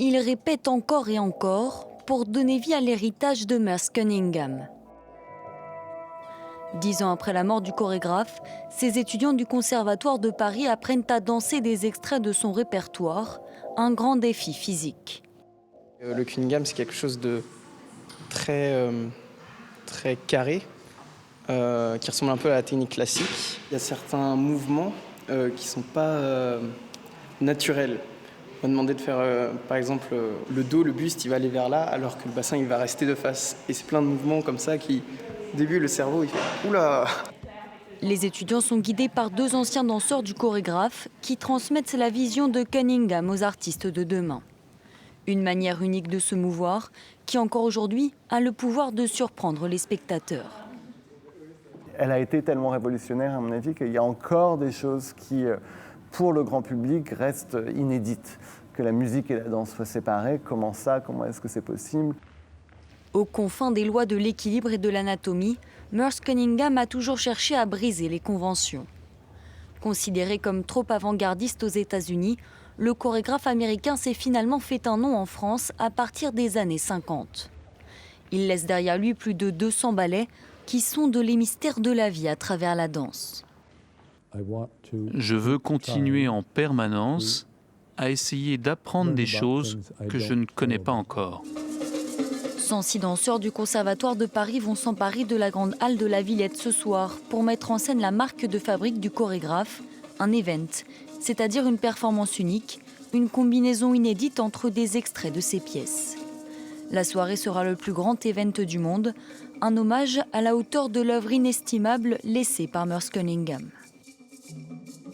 il répète encore et encore pour donner vie à l'héritage de Merce Cunningham. 10 ans après la mort du chorégraphe, ces étudiants du Conservatoire de Paris apprennent à danser des extraits de son répertoire, un grand défi physique. Le Cunningham, c'est quelque chose de très carré, qui ressemble un peu à la technique classique. Il y a certains mouvements qui ne sont pas naturels. On va demander de faire, par exemple, le dos, le buste, il va aller vers là, alors que le bassin, il va rester de face. Et c'est plein de mouvements comme ça qui, au début, le cerveau, il fait « Oula !» Les étudiants sont guidés par 2 anciens danseurs du chorégraphe qui transmettent la vision de Cunningham aux artistes de demain. Une manière unique de se mouvoir qui, encore aujourd'hui, a le pouvoir de surprendre les spectateurs. Elle a été tellement révolutionnaire, à mon avis, qu'il y a encore des choses qui, pour le grand public, restent inédites. Que la musique et la danse soient séparées, comment ça, comment est-ce que c'est possible? Aux confins des lois de l'équilibre et de l'anatomie, Merce Cunningham a toujours cherché à briser les conventions. Considéré comme trop avant-gardiste aux États-Unis, le chorégraphe américain s'est finalement fait un nom en France à partir des années 50. Il laisse derrière lui plus de 200 ballets qui sondent les mystères de la vie à travers la danse. Je veux continuer en permanence à essayer d'apprendre des choses que je ne connais pas encore. 106 danseurs du Conservatoire de Paris vont s'emparer de la grande halle de la Villette ce soir pour mettre en scène la marque de fabrique du chorégraphe, un event, c'est-à-dire une performance unique, une combinaison inédite entre des extraits de ses pièces. La soirée sera le plus grand event du monde, un hommage à la hauteur de l'œuvre inestimable laissée par Merce Cunningham.